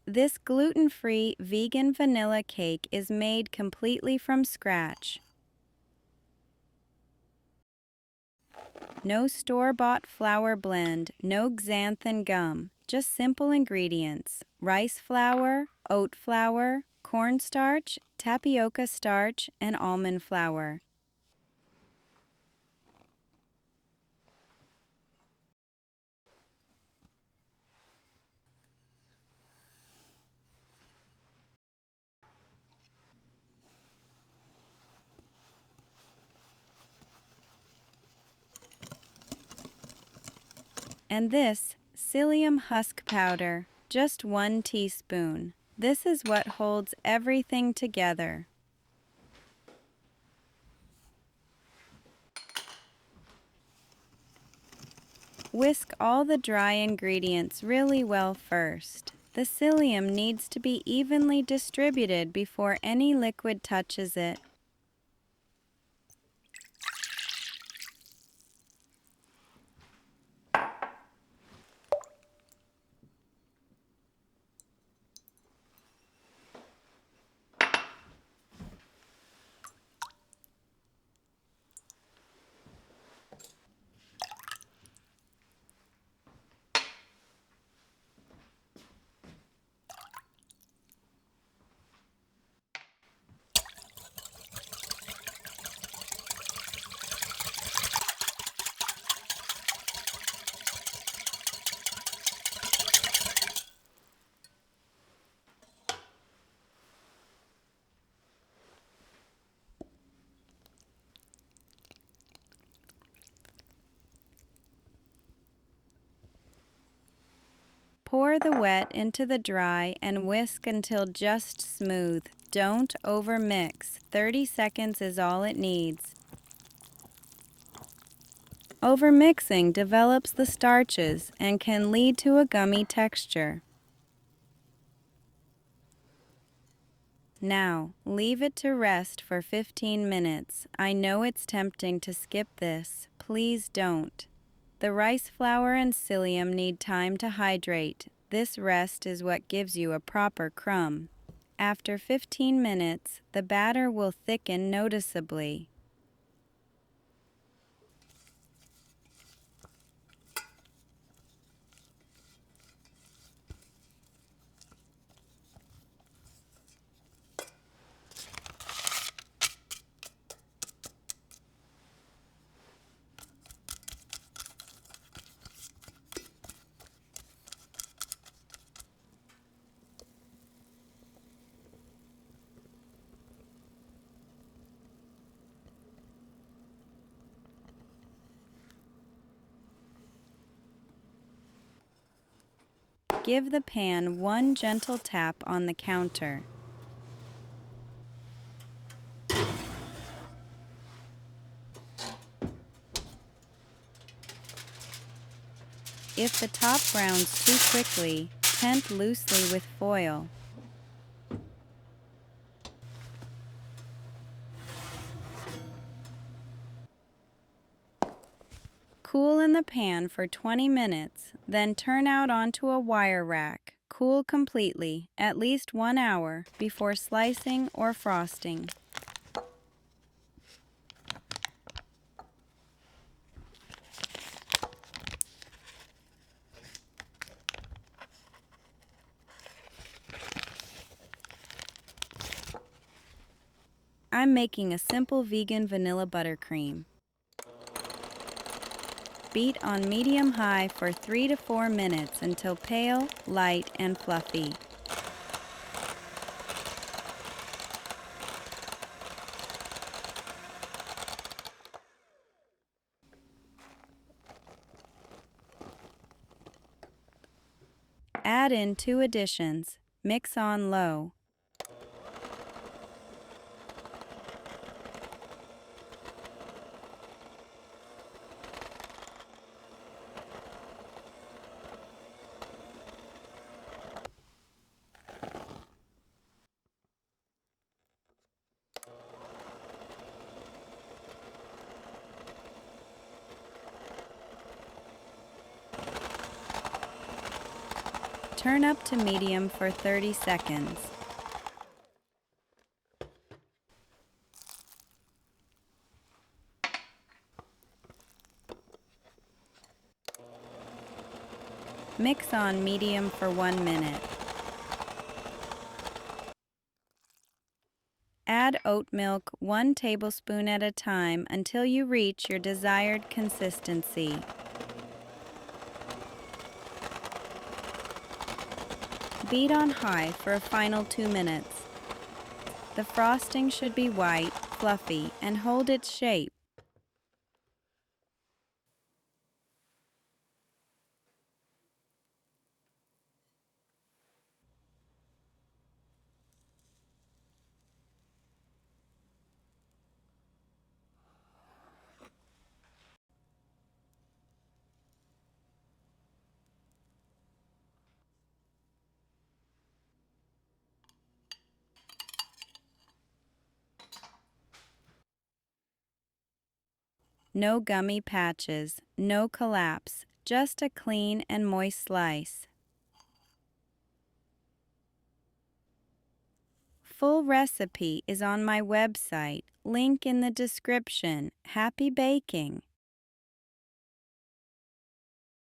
This gluten-free vegan vanilla cake is made completely from scratch. No store-bought flour blend, no xanthan gum, just simple ingredients: rice flour, oat flour, cornstarch, tapioca starch, and almond flour. And this, psyllium husk powder, just 1 teaspoon. This is what holds everything together. Whisk all the dry ingredients really well first. The psyllium needs to be evenly distributed before any liquid touches it. Pour the wet into the dry and whisk until just smooth. Don't overmix. 30 seconds is all it needs. Overmixing develops the starches and can lead to a gummy texture. Now, leave it to rest for 15 minutes. I know it's tempting to skip this. Please don't. The rice flour and psyllium need time to hydrate. This rest is what gives you a proper crumb. After 15 minutes, the batter will thicken noticeably. Give the pan one gentle tap on the counter. If the top browns too quickly, tent loosely with foil. Cool in the pan for 20 minutes, then turn out onto a wire rack. Cool completely, at least 1 hour, before slicing or frosting. I'm making a simple vegan vanilla buttercream. Beat on medium-high for 3 to 4 minutes until pale, light, and fluffy. Add in 2 additions. Mix on low. Turn up to medium for 30 seconds. Mix on medium for 1 minute. Add oat milk 1 tablespoon at a time until you reach your desired consistency. Beat on high for a final 2 minutes. The frosting should be white, fluffy, and hold its shape. No gummy patches, no collapse, just a clean and moist slice. Full recipe is on my website, link in the description. Happy baking!